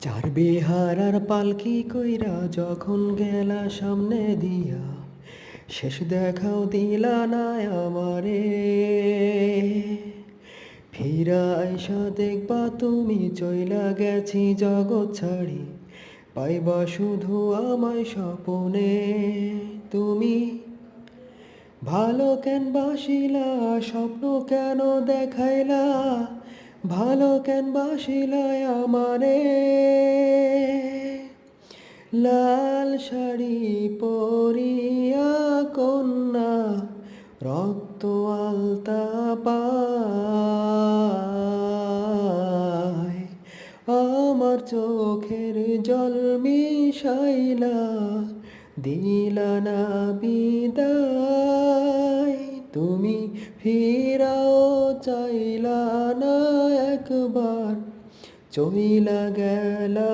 চার বিহারার পালকি কইরা যখন গেলা সামনে দিয়া, শেষ দেখাও দিলা না আমারে। ফিরা আইসা দেখবা তুমি চইলা গেছি জগৎ ছাড়ি, পাইবা শুধু আমায় স্বপনে। তুমি ভালো কেন বাসিলা, স্বপ্ন কেন দেখাইলা, ভালো কেন বাসিলায় আমারে। লাল শাড়ি পরিয়া কন্যা, রক্ত আলতা পায়, আমার চোখের জল মিশাইলা দিলা না বিদায়। তুমি ফিরাও চাইলা না একবার, চইলা গেলা।